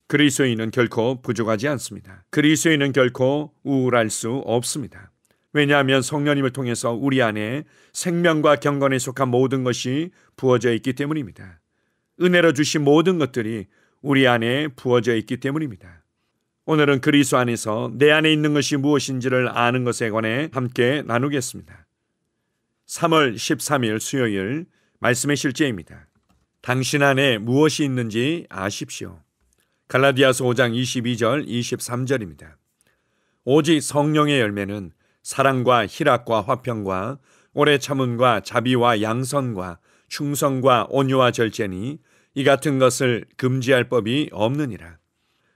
그리스도인은 결코 부족하지 않습니다. 그리스도인은 결코 우울할 수 없습니다. 왜냐하면 성령님을 통해서 우리 안에 생명과 경건에 속한 모든 것이 부어져 있기 때문입니다. 은혜로 주신 모든 것들이 우리 안에 부어져 있기 때문입니다. 오늘은 그리스도 안에서 내 안에 있는 것이 무엇인지를 아는 것에 관해 함께 나누겠습니다. 3월 13일 수요일 말씀의 실제입니다. 당신 안에 무엇이 있는지 아십시오. 갈라디아서 5장 22절 23절입니다. 오직 성령의 열매는 사랑과 희락과 화평과 오래 참음과 자비와 양선과 충성과 온유와 절제니 이 같은 것을 금지할 법이 없느니라.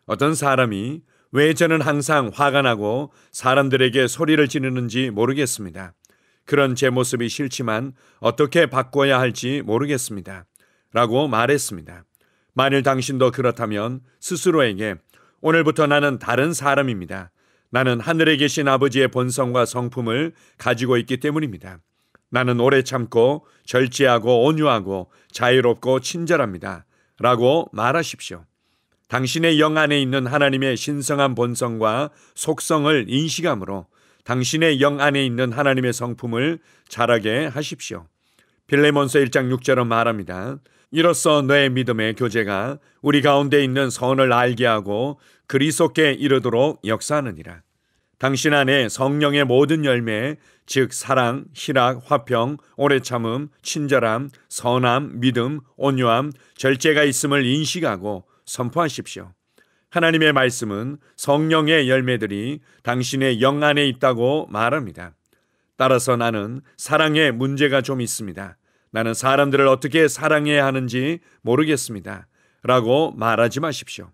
어떤 사람이 왜 저는 항상 화가 나고 사람들에게 소리를 지르는지 모르겠습니다. 그런 제 모습이 싫지만 어떻게 바꿔야 할지 모르겠습니다. 라고 말했습니다. 만일 당신도 그렇다면 스스로에게 오늘부터 나는 다른 사람입니다. 나는 하늘에 계신 아버지의 본성과 성품을 가지고 있기 때문입니다. 나는 오래 참고 절제하고 온유하고 자유롭고 친절합니다. 라고 말하십시오. 당신의 영 안에 있는 하나님의 신성한 본성과 속성을 인식함으로 당신의 영 안에 있는 하나님의 성품을 자라게 하십시오. 빌레몬서 1장 6절은 말합니다. 이로써 너의 믿음의 교제가 우리 가운데 있는 선을 알게 하고 그리스도께 이르도록 역사하느니라. 당신 안에 성령의 모든 열매, 즉 사랑, 희락, 화평, 오래 참음, 친절함, 선함, 믿음, 온유함, 절제가 있음을 인식하고 선포하십시오. 하나님의 말씀은 성령의 열매들이 당신의 영 안에 있다고 말합니다. 따라서 나는 사랑에 문제가 좀 있습니다. 나는 사람들을 어떻게 사랑해야 하는지 모르겠습니다. 라고 말하지 마십시오.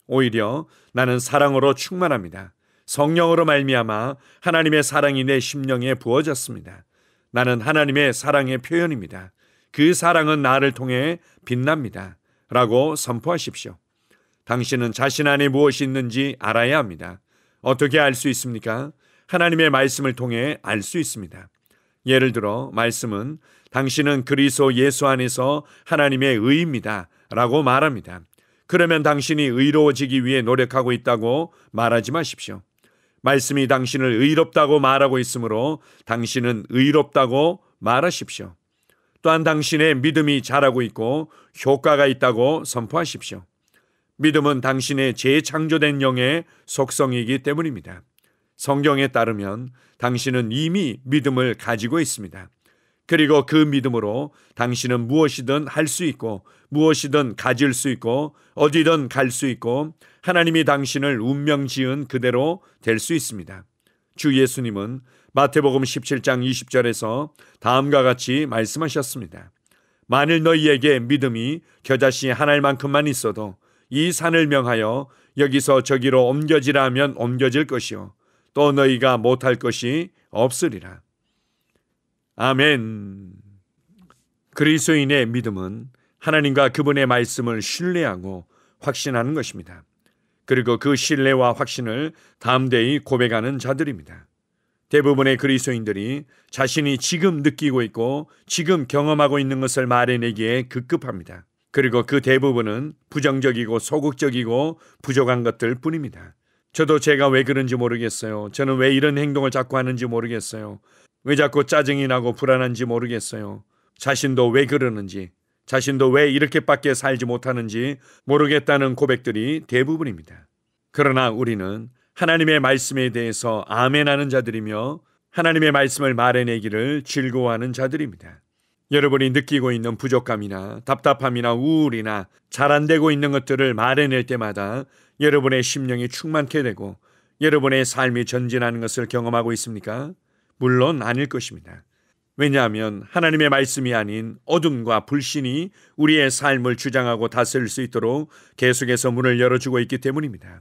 오히려 나는 사랑으로 충만합니다. 성령으로 말미암아 하나님의 사랑이 내 심령에 부어졌습니다. 나는 하나님의 사랑의 표현입니다. 그 사랑은 나를 통해 빛납니다. 라고 선포하십시오. 당신은 자신 안에 무엇이 있는지 알아야 합니다. 어떻게 알 수 있습니까? 하나님의 말씀을 통해 알 수 있습니다. 예를 들어 말씀은 당신은 그리스도 예수 안에서 하나님의 의입니다. 라고 말합니다. 그러면 당신이 의로워지기 위해 노력하고 있다고 말하지 마십시오. 말씀이 당신을 의롭다고 말하고 있으므로 당신은 의롭다고 말하십시오. 또한 당신의 믿음이 자라고 있고 효과가 있다고 선포하십시오. 믿음은 당신의 재창조된 영의 속성이기 때문입니다. 성경에 따르면 당신은 이미 믿음을 가지고 있습니다. 그리고 그 믿음으로 당신은 무엇이든 할 수 있고 무엇이든 가질 수 있고 어디든 갈 수 있고 하나님이 당신을 운명 지은 그대로 될 수 있습니다. 주 예수님은 마태복음 17장 20절에서 다음과 같이 말씀하셨습니다. 만일 너희에게 믿음이 겨자씨 한 알만큼만 있어도 이 산을 명하여 여기서 저기로 옮겨지라 하면 옮겨질 것이요 또 너희가 못할 것이 없으리라. 아멘. 그리스도인의 믿음은 하나님과 그분의 말씀을 신뢰하고 확신하는 것입니다. 그리고 그 신뢰와 확신을 담대히 고백하는 자들입니다. 대부분의 그리스도인들이 자신이 지금 느끼고 있고 지금 경험하고 있는 것을 말해내기에 급급합니다. 그리고 그 대부분은 부정적이고 소극적이고 부족한 것들 뿐입니다. 저도 제가 왜 그런지 모르겠어요. 저는 왜 이런 행동을 자꾸 하는지 모르겠어요. 왜 자꾸 짜증이 나고 불안한지 모르겠어요. 자신도 왜 그러는지, 자신도 왜 이렇게밖에 살지 못하는지 모르겠다는 고백들이 대부분입니다. 그러나 우리는 하나님의 말씀에 대해서 아멘하는 자들이며 하나님의 말씀을 말해내기를 즐거워하는 자들입니다. 여러분이 느끼고 있는 부족함이나 답답함이나 우울이나 잘 안 되고 있는 것들을 말해낼 때마다 여러분의 심령이 충만케 되고 여러분의 삶이 전진하는 것을 경험하고 있습니까? 물론 아닐 것입니다. 왜냐하면 하나님의 말씀이 아닌 어둠과 불신이 우리의 삶을 주장하고 다스릴 수 있도록 계속해서 문을 열어주고 있기 때문입니다.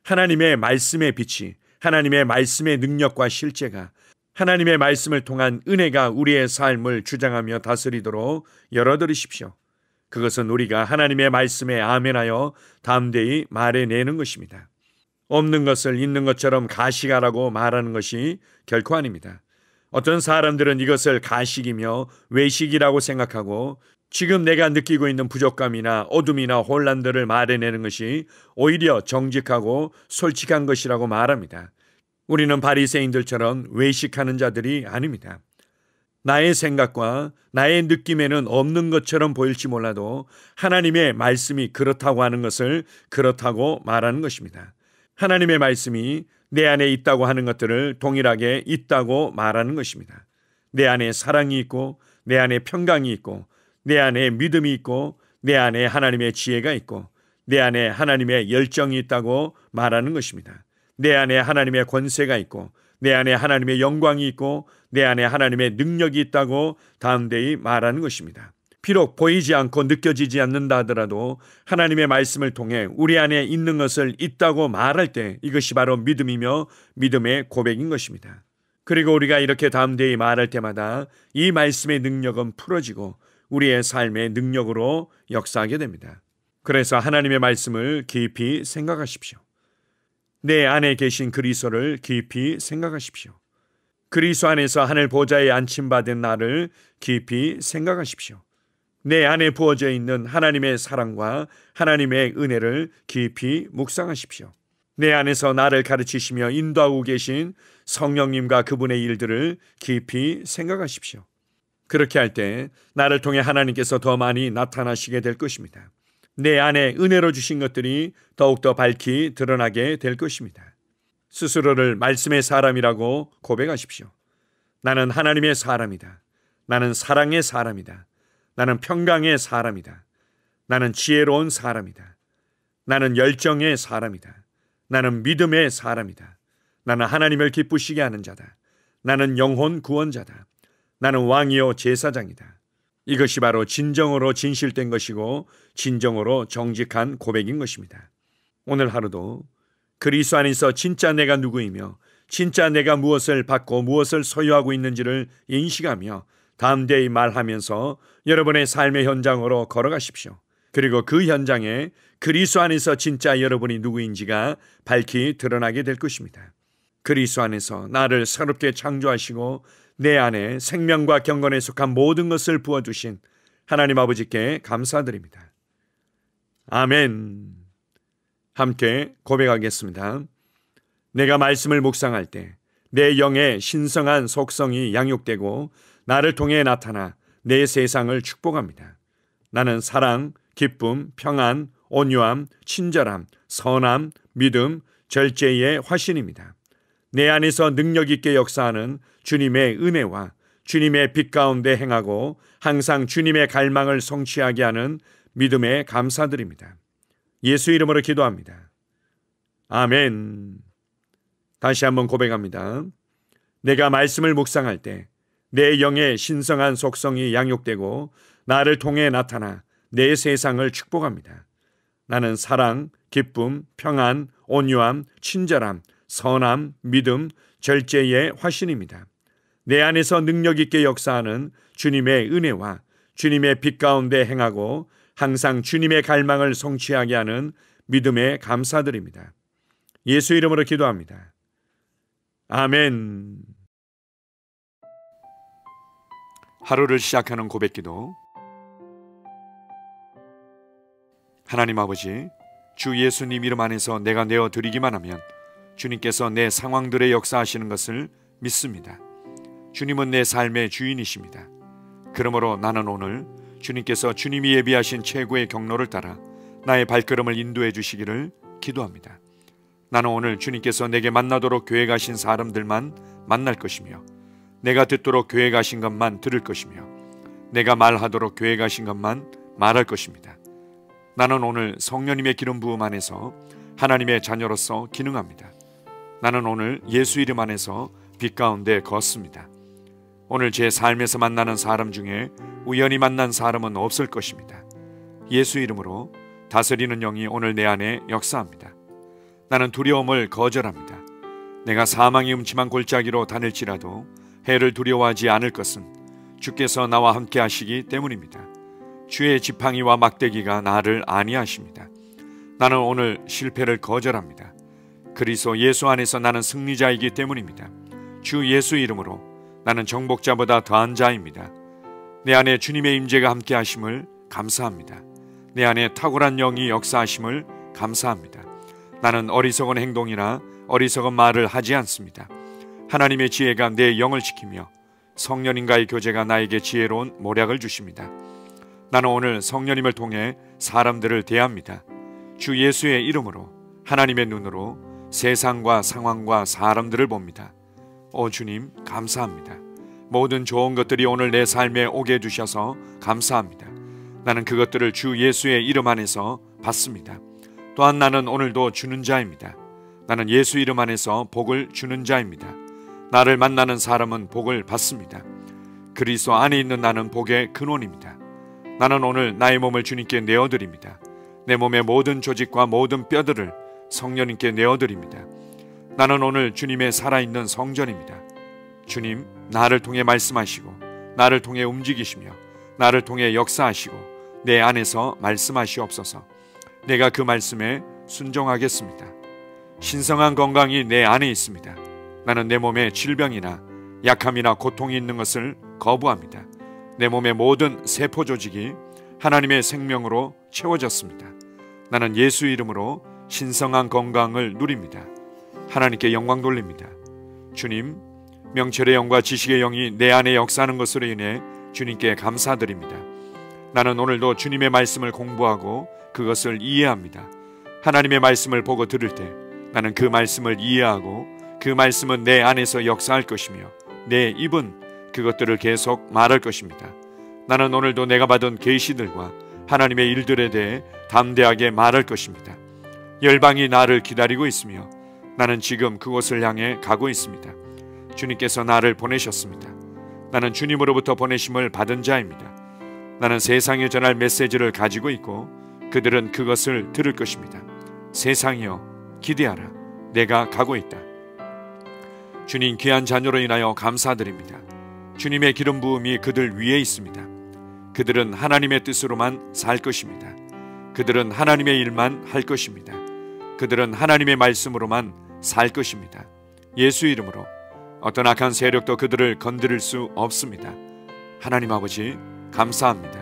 하나님의 말씀의 빛이, 하나님의 말씀의 능력과 실제가, 하나님의 말씀을 통한 은혜가 우리의 삶을 주장하며 다스리도록 열어드리십시오. 그것은 우리가 하나님의 말씀에 아멘하여 담대히 말해내는 것입니다. 없는 것을 있는 것처럼 가시가라고 말하는 것이 결코 아닙니다. 어떤 사람들은 이것을 가식이며 외식이라고 생각하고 지금 내가 느끼고 있는 부족감이나 어둠이나 혼란들을 말해내는 것이 오히려 정직하고 솔직한 것이라고 말합니다. 우리는 바리새인들처럼 외식하는 자들이 아닙니다. 나의 생각과 나의 느낌에는 없는 것처럼 보일지 몰라도 하나님의 말씀이 그렇다고 하는 것을 그렇다고 말하는 것입니다. 하나님의 말씀이 내 안에 있다고 하는 것들을 동일하게 있다고 말하는 것입니다. 내 안에 사랑이 있고, 내 안에 평강이 있고, 내 안에 믿음이 있고, 내 안에 하나님의 지혜가 있고, 내 안에 하나님의 열정이 있다고 말하는 것입니다. 내 안에 하나님의 권세가 있고, 내 안에 하나님의 영광이 있고, 내 안에 하나님의 능력이 있다고 담대히 말하는 것입니다. 비록 보이지 않고 느껴지지 않는다 하더라도 하나님의 말씀을 통해 우리 안에 있는 것을 있다고 말할 때 이것이 바로 믿음이며 믿음의 고백인 것입니다. 그리고 우리가 이렇게 담대히 말할 때마다 이 말씀의 능력은 풀어지고 우리의 삶의 능력으로 역사하게 됩니다. 그래서 하나님의 말씀을 깊이 생각하십시오. 내 안에 계신 그리스도를 깊이 생각하십시오. 그리스도 안에서 하늘 보좌에 안침받은 나를 깊이 생각하십시오. 내 안에 부어져 있는 하나님의 사랑과 하나님의 은혜를 깊이 묵상하십시오. 내 안에서 나를 가르치시며 인도하고 계신 성령님과 그분의 일들을 깊이 생각하십시오. 그렇게 할 때 나를 통해 하나님께서 더 많이 나타나시게 될 것입니다. 내 안에 은혜로 주신 것들이 더욱더 밝히 드러나게 될 것입니다. 스스로를 말씀의 사람이라고 고백하십시오. 나는 하나님의 사람이다. 나는 사랑의 사람이다. 나는 평강의 사람이다. 나는 지혜로운 사람이다. 나는 열정의 사람이다. 나는 믿음의 사람이다. 나는 하나님을 기쁘시게 하는 자다. 나는 영혼 구원자다. 나는 왕이요 제사장이다. 이것이 바로 진정으로 진실된 것이고 진정으로 정직한 고백인 것입니다. 오늘 하루도 그리스도 안에서 진짜 내가 누구이며 진짜 내가 무엇을 받고 무엇을 소유하고 있는지를 인식하며 담대히 말하면서 여러분의 삶의 현장으로 걸어가십시오. 그리고 그 현장에 그리스도 안에서 진짜 여러분이 누구인지가 밝히 드러나게 될 것입니다. 그리스도 안에서 나를 새롭게 창조하시고 내 안에 생명과 경건에 속한 모든 것을 부어주신 하나님 아버지께 감사드립니다. 아멘. 함께 고백하겠습니다. 내가 말씀을 묵상할 때 내 영의 신성한 속성이 양육되고 나를 통해 나타나 내 세상을 축복합니다. 나는 사랑, 기쁨, 평안, 온유함, 친절함, 선함, 믿음, 절제의 화신입니다. 내 안에서 능력 있게 역사하는 주님의 은혜와 주님의 빛 가운데 행하고 항상 주님의 갈망을 성취하게 하는 믿음에 감사드립니다. 예수 이름으로 기도합니다. 아멘. 다시 한번 고백합니다. 내가 말씀을 묵상할 때 내 영의 신성한 속성이 양육되고 나를 통해 나타나 내 세상을 축복합니다. 나는 사랑, 기쁨, 평안, 온유함, 친절함, 선함, 믿음, 절제의 화신입니다. 내 안에서 능력 있게 역사하는 주님의 은혜와 주님의 빛 가운데 행하고 항상 주님의 갈망을 성취하게 하는 믿음에 감사드립니다. 예수 이름으로 기도합니다. 아멘. 하루를 시작하는 고백기도. 하나님 아버지, 주 예수님 이름 안에서 내가 내어드리기만 하면 주님께서 내 상황들의 역사하시는 것을 믿습니다. 주님은 내 삶의 주인이십니다. 그러므로 나는 오늘 주님께서 주님이 예비하신 최고의 경로를 따라 나의 발걸음을 인도해 주시기를 기도합니다. 나는 오늘 주님께서 내게 만나도록 계획하신 사람들만 만날 것이며 내가 듣도록 계획하신 것만 들을 것이며 내가 말하도록 계획하신 것만 말할 것입니다. 나는 오늘 성령님의 기름 부음 안에서 하나님의 자녀로서 기능합니다. 나는 오늘 예수 이름 안에서 빛 가운데 걷습니다. 오늘 제 삶에서 만나는 사람 중에 우연히 만난 사람은 없을 것입니다. 예수 이름으로 다스리는 영이 오늘 내 안에 역사합니다. 나는 두려움을 거절합니다. 내가 사망의 음침한 골짜기로 다닐지라도 해를 두려워하지 않을 것은 주께서 나와 함께 하시기 때문입니다. 주의 지팡이와 막대기가 나를 안위하십니다. 나는 오늘 실패를 거절합니다. 그리스도 예수 안에서 나는 승리자이기 때문입니다. 주 예수 이름으로 나는 정복자보다 더한 자입니다. 내 안에 주님의 임재가 함께 하심을 감사합니다. 내 안에 탁월한 영이 역사하심을 감사합니다. 나는 어리석은 행동이나 어리석은 말을 하지 않습니다. 하나님의 지혜가 내 영을 지키며 성령님과의 교제가 나에게 지혜로운 모략을 주십니다. 나는 오늘 성령님을 통해 사람들을 대합니다. 주 예수의 이름으로 하나님의 눈으로 세상과 상황과 사람들을 봅니다. 오 주님, 감사합니다. 모든 좋은 것들이 오늘 내 삶에 오게 해주셔서 감사합니다. 나는 그것들을 주 예수의 이름 안에서 받습니다. 또한 나는 오늘도 주는 자입니다. 나는 예수 이름 안에서 복을 주는 자입니다. 나를 만나는 사람은 복을 받습니다. 그리스도 안에 있는 나는 복의 근원입니다. 나는 오늘 나의 몸을 주님께 내어드립니다. 내 몸의 모든 조직과 모든 뼈들을 성령님께 내어드립니다. 나는 오늘 주님의 살아있는 성전입니다. 주님, 나를 통해 말씀하시고 나를 통해 움직이시며 나를 통해 역사하시고 내 안에서 말씀하시옵소서. 내가 그 말씀에 순종하겠습니다. 신성한 건강이 내 안에 있습니다. 나는 내 몸에 질병이나 약함이나 고통이 있는 것을 거부합니다. 내 몸의 모든 세포 조직이 하나님의 생명으로 채워졌습니다. 나는 예수 이름으로 신성한 건강을 누립니다. 하나님께 영광 돌립니다. 주님, 명철의 영과 지식의 영이 내 안에 역사하는 것으로 인해 주님께 감사드립니다. 나는 오늘도 주님의 말씀을 공부하고 그것을 이해합니다. 하나님의 말씀을 보고 들을 때 나는 그 말씀을 이해하고 그 말씀은 내 안에서 역사할 것이며 내 입은 그것들을 계속 말할 것입니다. 나는 오늘도 내가 받은 계시들과 하나님의 일들에 대해 담대하게 말할 것입니다. 열방이 나를 기다리고 있으며 나는 지금 그곳을 향해 가고 있습니다. 주님께서 나를 보내셨습니다. 나는 주님으로부터 보내심을 받은 자입니다. 나는 세상에 전할 메시지를 가지고 있고 그들은 그것을 들을 것입니다. 세상이여 기대하라. 내가 가고 있다. 주님 귀한 자녀로 인하여 감사드립니다. 주님의 기름 부음이 그들 위에 있습니다. 그들은 하나님의 뜻으로만 살 것입니다. 그들은 하나님의 일만 할 것입니다. 그들은 하나님의 말씀으로만 살 것입니다. 예수 이름으로 어떤 악한 세력도 그들을 건드릴 수 없습니다. 하나님 아버지 감사합니다.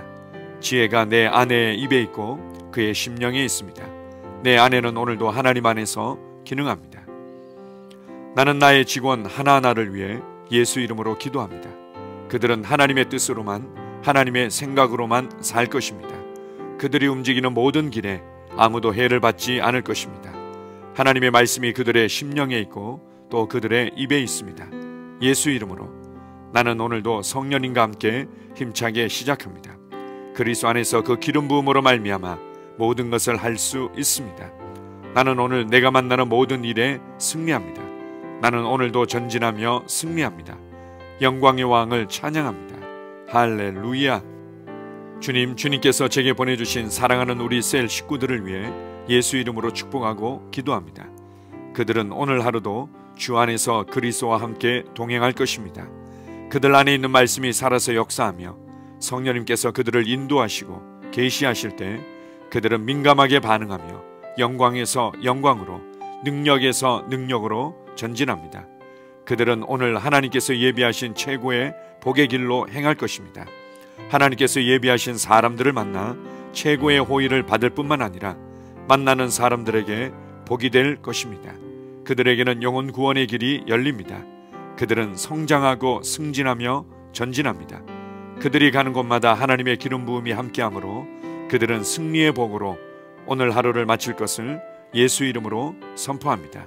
지혜가 내 아내의 입에 있고 그의 심령에 있습니다. 내 아내는 오늘도 하나님 안에서 기능합니다. 나는 나의 직원 하나하나를 위해 예수 이름으로 기도합니다. 그들은 하나님의 뜻으로만 하나님의 생각으로만 살 것입니다. 그들이 움직이는 모든 길에 아무도 해를 받지 않을 것입니다. 하나님의 말씀이 그들의 심령에 있고 또 그들의 입에 있습니다. 예수 이름으로 나는 오늘도 성령님과 함께 힘차게 시작합니다. 그리스도 안에서 그 기름 부음으로 말미암아 모든 것을 할 수 있습니다. 나는 오늘 내가 만나는 모든 일에 승리합니다. 나는 오늘도 전진하며 승리합니다. 영광의 왕을 찬양합니다. 할렐루야. 주님께서 제게 보내주신 사랑하는 우리 셀 식구들을 위해 예수 이름으로 축복하고 기도합니다. 그들은 오늘 하루도 주 안에서 그리스도와 함께 동행할 것입니다. 그들 안에 있는 말씀이 살아서 역사하며 성령님께서 그들을 인도하시고 계시하실 때 그들은 민감하게 반응하며 영광에서 영광으로 능력에서 능력으로 전진합니다. 그들은 오늘 하나님께서 예비하신 최고의 복의 길로 행할 것입니다. 하나님께서 예비하신 사람들을 만나 최고의 호의를 받을 뿐만 아니라 만나는 사람들에게 복이 될 것입니다. 그들에게는 영혼 구원의 길이 열립니다. 그들은 성장하고 승진하며 전진합니다. 그들이 가는 곳마다 하나님의 기름 부음이 함께하므로 그들은 승리의 복으로 오늘 하루를 마칠 것을 예수 이름으로 선포합니다.